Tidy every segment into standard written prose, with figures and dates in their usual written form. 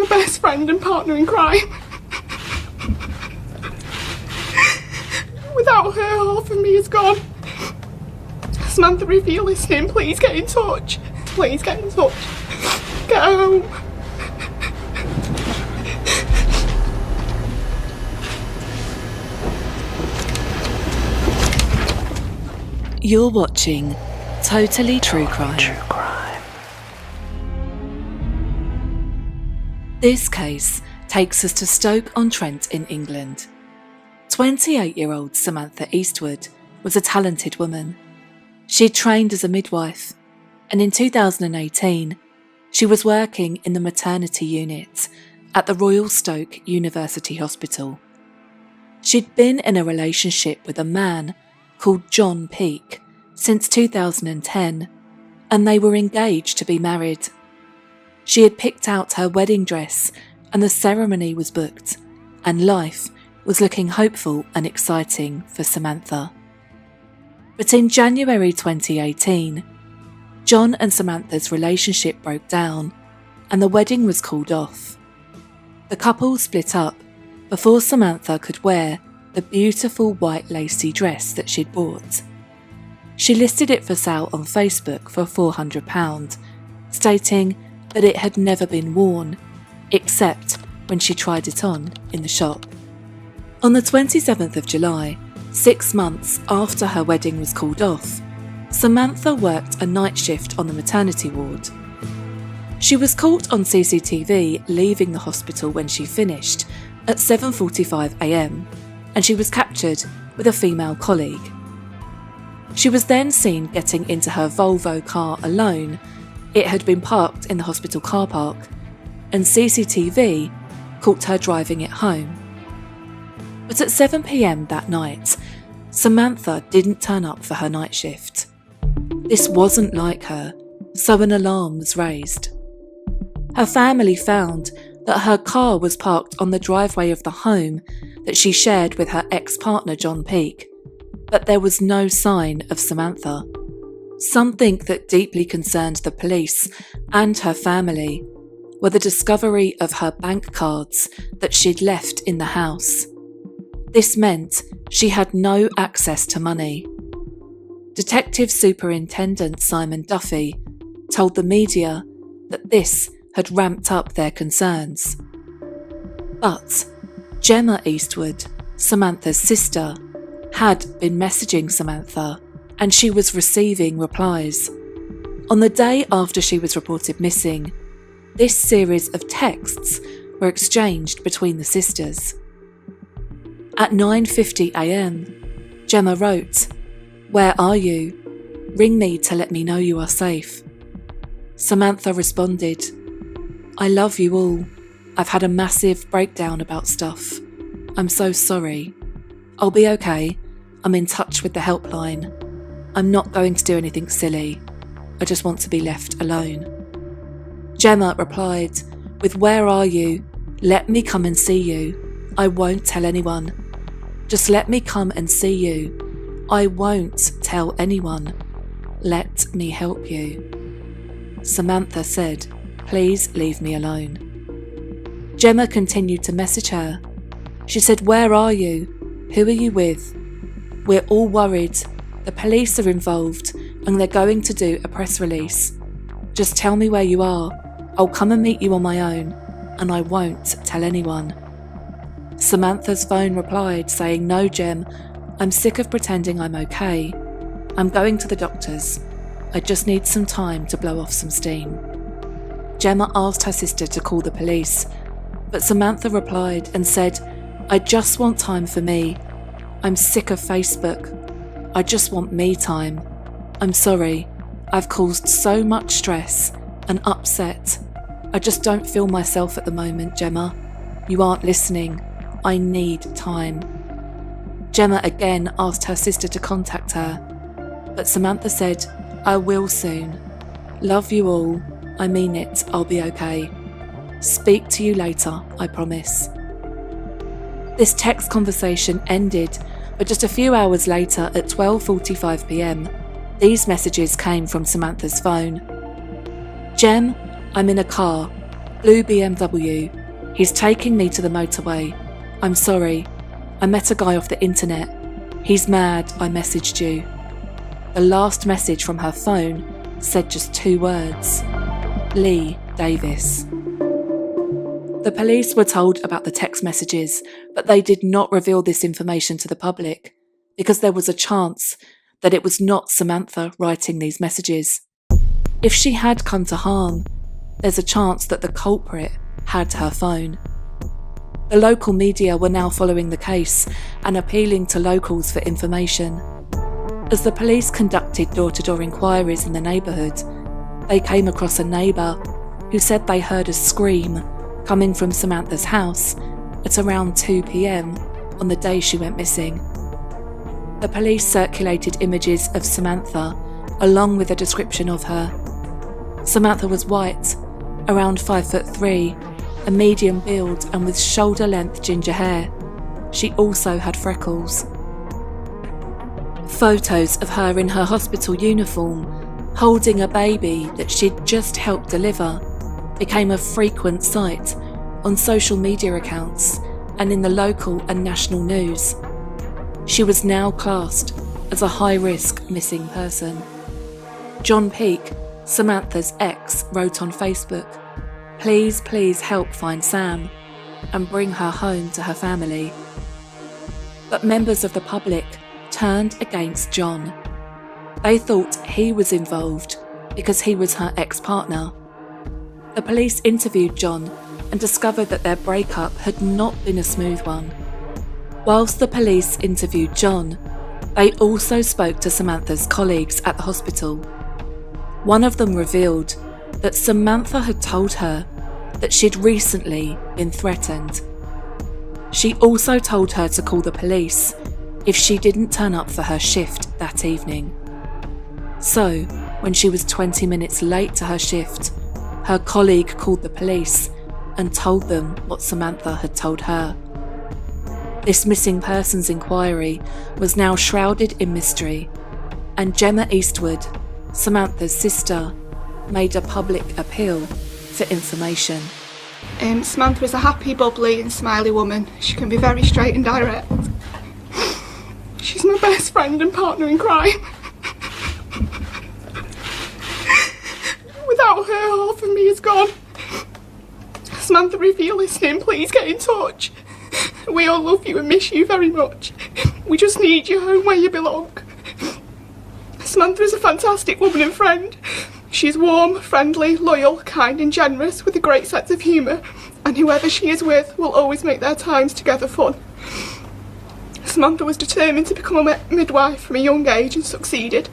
best friend and partner in crime. Without her, half of me is gone. Samantha, if you're listening, please get in touch. Please get in touch. Get home. You're watching Totally True Crime. This case takes us to Stoke-on-Trent in England. 28-year-old Samantha Eastwood was a talented woman. She'd trained as a midwife, and in 2018, she was working in the maternity unit at the Royal Stoke University Hospital. She'd been in a relationship with a man called John Peake since 2010, and they were engaged to be married. She had picked out her wedding dress and the ceremony was booked, and life was looking hopeful and exciting for Samantha. But in January 2018, John and Samantha's relationship broke down and the wedding was called off. The couple split up before Samantha could wear the beautiful white lacy dress that she'd bought. She listed it for sale on Facebook for £400, stating that it had never been worn, except when she tried it on in the shop. On the 27th of July, 6 months after her wedding was called off, Samantha worked a night shift on the maternity ward. She was caught on CCTV leaving the hospital when she finished at 7:45 a.m, and she was captured with a female colleague. She was then seen getting into her Volvo car alone. It had been parked in the hospital car park, and CCTV caught her driving it home. But at 7 p.m. that night, Samantha didn't turn up for her night shift. This wasn't like her, so an alarm was raised. Her family found that her car was parked on the driveway of the home that she shared with her ex-partner John Peake, but there was no sign of Samantha. Something that deeply concerned the police and her family were the discovery of her bank cards that she'd left in the house. This meant she had no access to money. Detective Superintendent Simon Duffy told the media that this had ramped up their concerns. But Gemma Eastwood, Samantha's sister, had been messaging Samantha, and she was receiving replies. On the day after she was reported missing, this series of texts were exchanged between the sisters. At 9:50 a.m, Gemma wrote, "Where are you? Ring me to let me know you are safe." Samantha responded, "I love you all. I've had a massive breakdown about stuff. I'm so sorry. I'll be okay. I'm in touch with the helpline. I'm not going to do anything silly. I just want to be left alone." Gemma replied with, "Where are you? Let me come and see you. I won't tell anyone. Just let me come and see you. I won't tell anyone. Let me help you." Samantha said, "Please leave me alone." Gemma continued to message her. She said, "Where are you? Who are you with? We're all worried. The police are involved and they're going to do a press release. Just tell me where you are. I'll come and meet you on my own, and I won't tell anyone." Samantha's phone replied saying, "No, Gem, I'm sick of pretending I'm okay. I'm going to the doctors. I just need some time to blow off some steam." Gemma asked her sister to call the police, but Samantha replied and said, "I just want time for me. I'm sick of Facebook. I just want me time. I'm sorry. I've caused so much stress and upset. I just don't feel myself at the moment, Gemma. You aren't listening. I need time." Gemma again asked her sister to contact her, but Samantha said, "I will soon. Love you all. I mean it. I'll be okay. Speak to you later, I promise." This text conversation ended, but just a few hours later at 12:45 p.m, these messages came from Samantha's phone. "Gem, I'm in a car, blue BMW, He's taking me to the motorway. I'm sorry. I met a guy off the internet. He's mad, I messaged you. The last message from her phone said just 2 words. Lee Davis. The police were told about the text messages, but they did not reveal this information to the public because there was a chance that it was not Samantha writing these messages. If she had come to harm, there's a chance that the culprit had her phone. The local media were now following the case and appealing to locals for information. As the police conducted door-to-door inquiries in the neighbourhood, they came across a neighbour who said they heard a scream coming from Samantha's house at around 2 p.m. on the day she went missing. The police circulated images of Samantha along with a description of her. Samantha was white, around 5'3", a medium build and with shoulder-length ginger hair. She also had freckles. Photos of her in her hospital uniform, holding a baby that she'd just helped deliver, became a frequent sight on social media accounts and in the local and national news. She was now classed as a high-risk missing person. John Peake, Samantha's ex, wrote on Facebook, please help find Sam and bring her home to her family." But members of the public turned against John. They thought he was involved because he was her ex-partner. The police interviewed John and discovered that their breakup had not been a smooth one. Whilst the police interviewed John, they also spoke to Samantha's colleagues at the hospital. One of them revealed that Samantha had told her that she'd recently been threatened. She also told her to call the police if she didn't turn up for her shift that evening. So, when she was 20 minutes late to her shift, her colleague called the police and told them what Samantha had told her. This missing persons inquiry was now shrouded in mystery, and Gemma Eastwood, Samantha's sister, made a public appeal for information. Samantha is a happy, bubbly and smiley woman. She can be very straight and direct. She's my best friend and partner in crime. Without her, half of me is gone. Samantha, if you're listening, please get in touch. We all love you and miss you very much. We just need you home where you belong. Samantha is a fantastic woman and friend. She's warm, friendly, loyal, kind and generous with a great sense of humour, and whoever she is with will always make their times together fun. Samantha was determined to become a midwife from a young age and succeeded.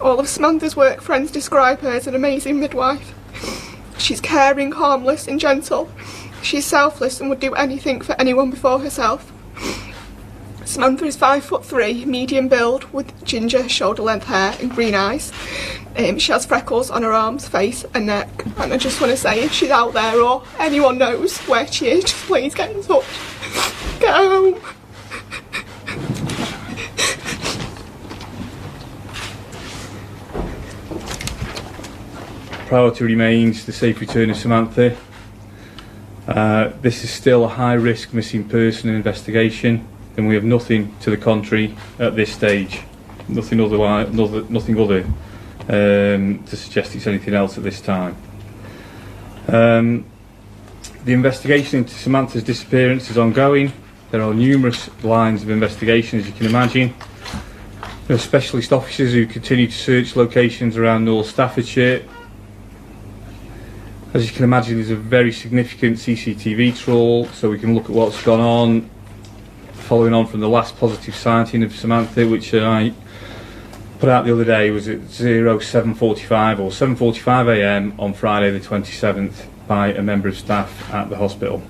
All of Samantha's work friends describe her as an amazing midwife. She's caring, harmless and gentle. She's selfless and would do anything for anyone before herself. Samantha is 5'3", medium build with ginger shoulder-length hair and green eyes. She has freckles on her arms, face and neck. And I just want to say, if she's out there or anyone knows where she is, just please get in touch. Get home. Priority remains the safe return of Samantha. This is still a high-risk missing person investigation, and we have nothing to the contrary at this stage. Nothing other to suggest it's anything else at this time. The investigation into Samantha's disappearance is ongoing. There are numerous lines of investigation, as you can imagine. There are specialist officers who continue to search locations around North Staffordshire. As you can imagine, there's a very significant CCTV trawl, so we can look at what's gone on, following on from the last positive sighting of Samantha, which I put out the other day, was at 07:45 or 7:45 a.m. on Friday the 27th by a member of staff at the hospital.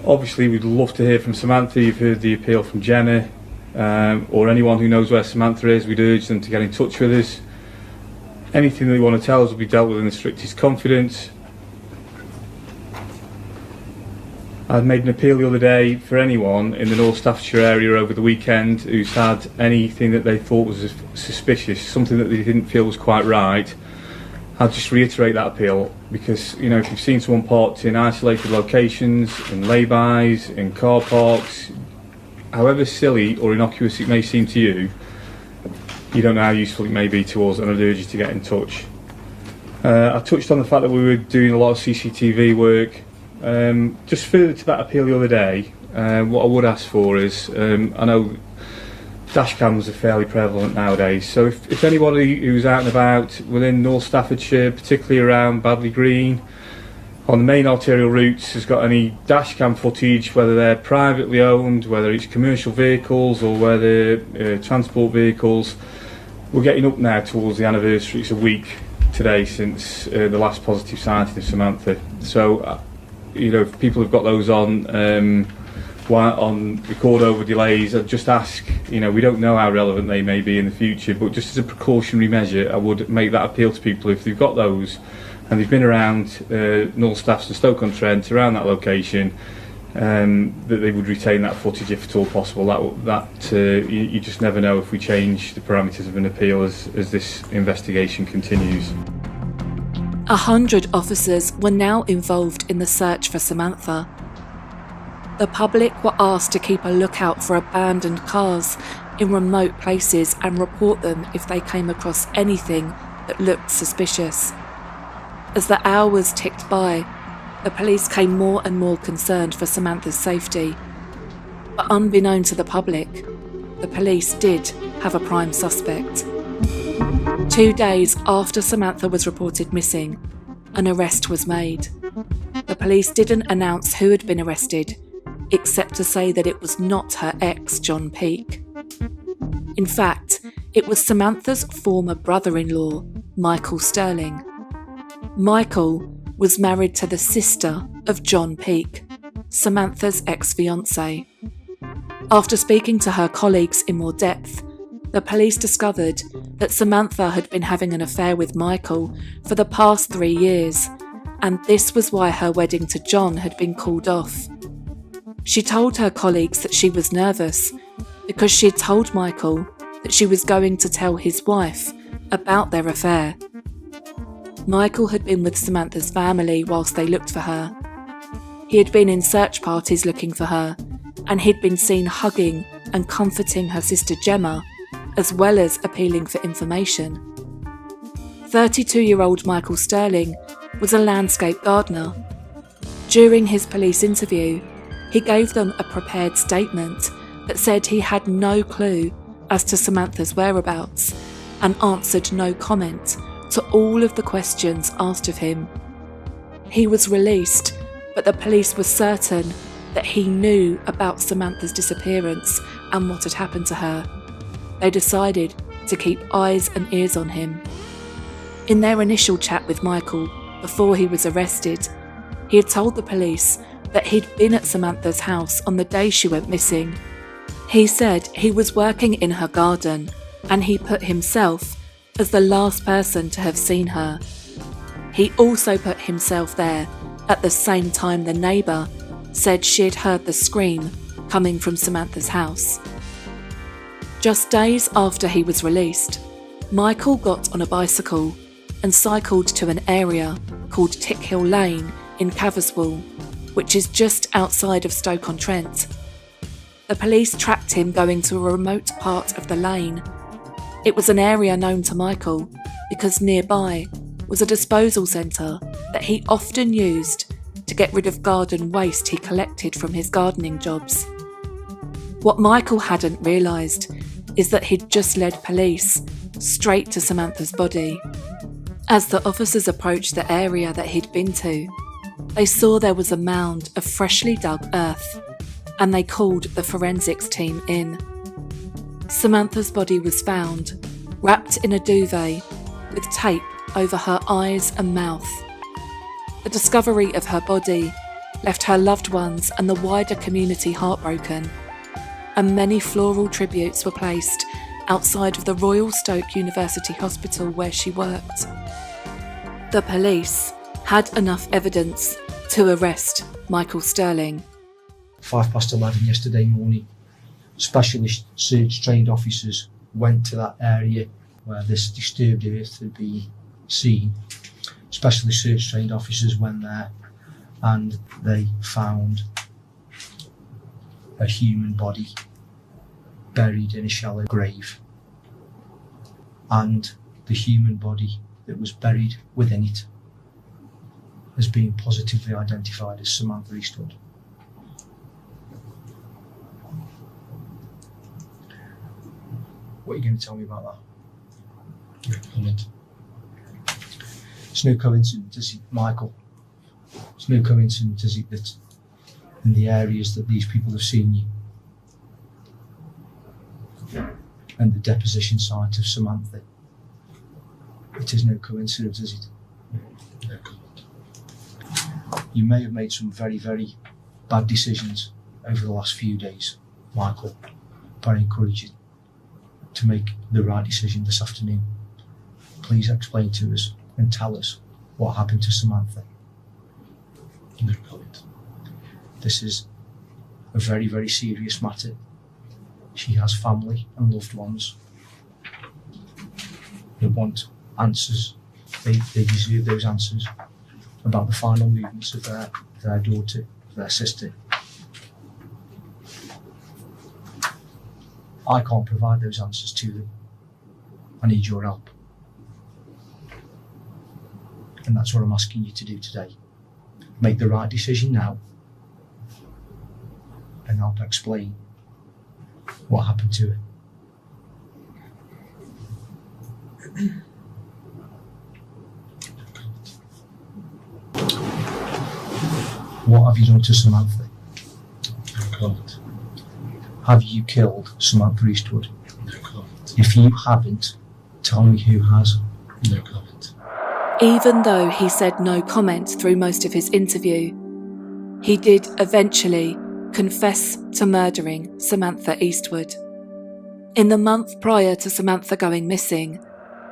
Obviously, we'd love to hear from Samantha. You've heard the appeal from Jenna, or anyone who knows where Samantha is. We'd urge them to get in touch with us. Anything they want to tell us will be dealt with in the strictest confidence. I made an appeal the other day for anyone in the North Staffordshire area over the weekend who's had anything that they thought was suspicious, something that they didn't feel was quite right, I'll just reiterate that appeal because, you know, if you've seen someone parked in isolated locations, in lay-bys, in car parks, however silly or innocuous it may seem to you, you don't know how useful it may be to us, and I'd urge you to get in touch. I touched on the fact that we were doing a lot of CCTV work. Just further to that appeal the other day, what I would ask for is, I know dash cams are fairly prevalent nowadays, so if anybody who's out and about within North Staffordshire, particularly around Badley Green, on the main arterial routes, has got any dash cam footage, whether they're privately owned, whether it's commercial vehicles or whether transport vehicles, we're getting up now towards the anniversary. It's a week today since the last positive sighting of Samantha. So, you know, if people have got those on record over delays, I'd just ask, you know, we don't know how relevant they may be in the future, but just as a precautionary measure, I would make that appeal to people if they've got those and they've been around North Staffs and Stoke-on-Trent, around that location, that they would retain that footage if at all possible. You just never know if we change the parameters of an appeal as this investigation continues. 100 officers were now involved in the search for Samantha. The public were asked to keep a lookout for abandoned cars in remote places and report them if they came across anything that looked suspicious. As the hours ticked by, the police came more and more concerned for Samantha's safety. But unbeknown to the public, the police did have a prime suspect. 2 days after Samantha was reported missing, an arrest was made. The police didn't announce who had been arrested, except to say that it was not her ex, John Peake. In fact, it was Samantha's former brother-in-law, Michael Sterling. Michael was married to the sister of John Peake, Samantha's ex-fiancé. After speaking to her colleagues in more depth, the police discovered that Samantha had been having an affair with Michael for the past 3 years, and this was why her wedding to John had been called off. She told her colleagues that she was nervous because she had told Michael that she was going to tell his wife about their affair. Michael had been with Samantha's family whilst they looked for her. He had been in search parties looking for her, and he'd been seen hugging and comforting her sister Gemma, as well as appealing for information. 32-year-old Michael Sterling was a landscape gardener. During his police interview, he gave them a prepared statement that said he had no clue as to Samantha's whereabouts and answered no comment to all of the questions asked of him. He was released, but the police were certain that he knew about Samantha's disappearance and what had happened to her. They decided to keep eyes and ears on him. In their initial chat with Michael, before he was arrested, he had told the police that he'd been at Samantha's house on the day she went missing. He said he was working in her garden and he put himself as the last person to have seen her. He also put himself there at the same time the neighbour said she'd heard the scream coming from Samantha's house. Just days after he was released, Michael got on a bicycle and cycled to an area called Tickhill Lane in Caverswell, which is just outside of Stoke-on-Trent. The police tracked him going to a remote part of the lane. It was an area known to Michael because nearby was a disposal centre that he often used to get rid of garden waste he collected from his gardening jobs. What Michael hadn't realised is that he'd just led police straight to Samantha's body. As the officers approached the area that he'd been to, they saw there was a mound of freshly dug earth, and they called the forensics team in. Samantha's body was found, wrapped in a duvet, with tape over her eyes and mouth. The discovery of her body left her loved ones and the wider community heartbroken, and many floral tributes were placed outside of the Royal Stoke University Hospital where she worked. The police had enough evidence to arrest Michael Sterling. 11:05 yesterday morning, specialist search trained officers went to that area where this disturbed earth had been seen, Specialist search trained officers went there and they found a human body buried in a shallow grave, and the human body that was buried within it has been positively identified as Samantha Eastwood. What are you going to tell me about that? No comment. It's no coincidence, is it, Michael? It's no coincidence, is it, that in the areas that these people have seen you and the deposition site of Samantha, it is no coincidence, is it? No comment. You may have made some very, very bad decisions over the last few days, Michael, but I encourage you to make the right decision this afternoon. Please explain to us and tell us what happened to Samantha. No comment. This is a very, very serious matter. She has family and loved ones. They want answers. They deserve those answers about the final movements of their daughter, their sister. I can't provide those answers to them. I need your help. And that's what I'm asking you to do today. Make the right decision now and help explain what happened to her. What have you done to Samantha? No comment. Have you killed Samantha Eastwood? No comment. If you haven't, tell me who has. No comment. Even though he said no comment through most of his interview, he did eventually confess to murdering Samantha Eastwood. In the month prior to Samantha going missing,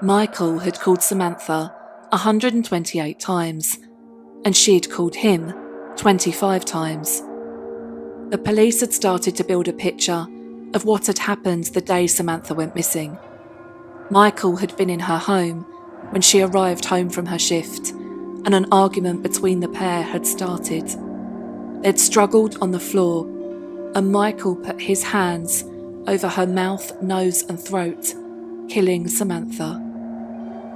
Michael had called Samantha 128 times, and she'd called him 25 times. The police had started to build a picture of what had happened the day Samantha went missing. Michael had been in her home when she arrived home from her shift, and an argument between the pair had started. They'd struggled on the floor, and Michael put his hands over her mouth, nose and throat, killing Samantha.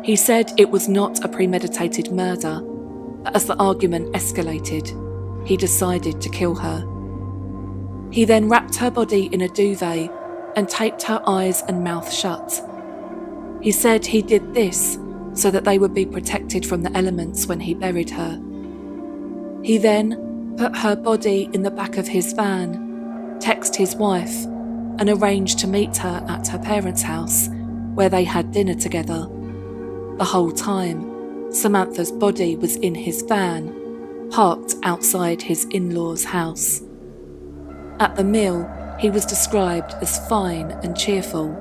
He said it was not a premeditated murder, but as the argument escalated, he decided to kill her. He then wrapped her body in a duvet and taped her eyes and mouth shut. He said he did this so that they would be protected from the elements when he buried her. He then put her body in the back of his van, texted his wife, and arranged to meet her at her parents' house, where they had dinner together. The whole time, Samantha's body was in his van, parked outside his in-laws' house. At the meal, he was described as fine and cheerful.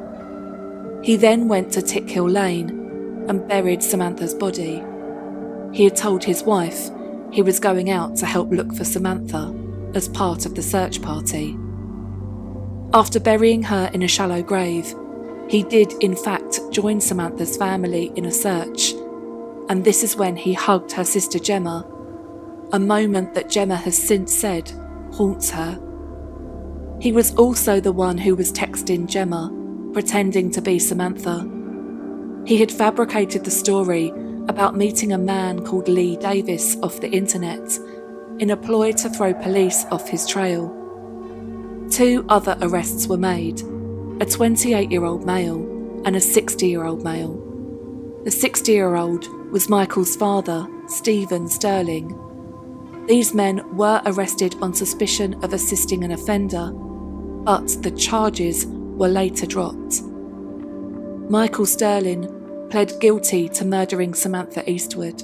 He then went to Tickhill Lane and buried Samantha's body. He had told his wife he was going out to help look for Samantha as part of the search party. After burying her in a shallow grave, he did in fact join Samantha's family in a search, and this is when he hugged her sister Gemma, a moment that Gemma has since said haunts her. He was also the one who was texting Gemma, pretending to be Samantha. He had fabricated the story about meeting a man called Lee Davis off the internet in a ploy to throw police off his trail. 2 other arrests were made, a 28-year-old male and a 60-year-old male. The 60-year-old was Michael's father, Stephen Sterling. These men were arrested on suspicion of assisting an offender, but the charges were later dropped. Michael Sterling pled guilty to murdering Samantha Eastwood.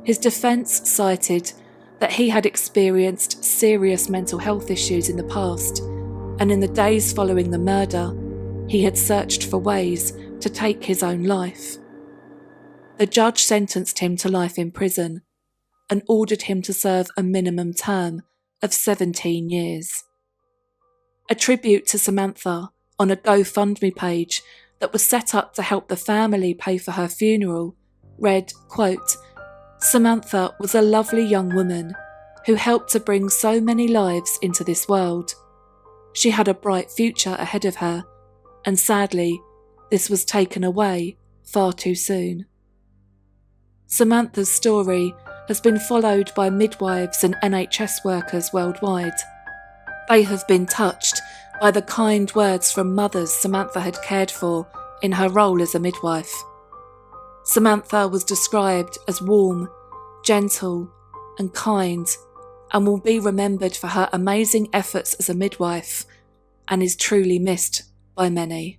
His defence cited that he had experienced serious mental health issues in the past, and in the days following the murder, he had searched for ways to take his own life. The judge sentenced him to life in prison and ordered him to serve a minimum term of 17 years. A tribute to Samantha on a GoFundMe page that was set up to help the family pay for her funeral read, quote, Samantha was a lovely young woman who helped to bring so many lives into this world. She had a bright future ahead of her, and sadly, this was taken away far too soon. Samantha's story has been followed by midwives and NHS workers worldwide. They have been touched by the kind words from mothers Samantha had cared for in her role as a midwife. Samantha was described as warm, gentle, and kind, and will be remembered for her amazing efforts as a midwife, and is truly missed by many.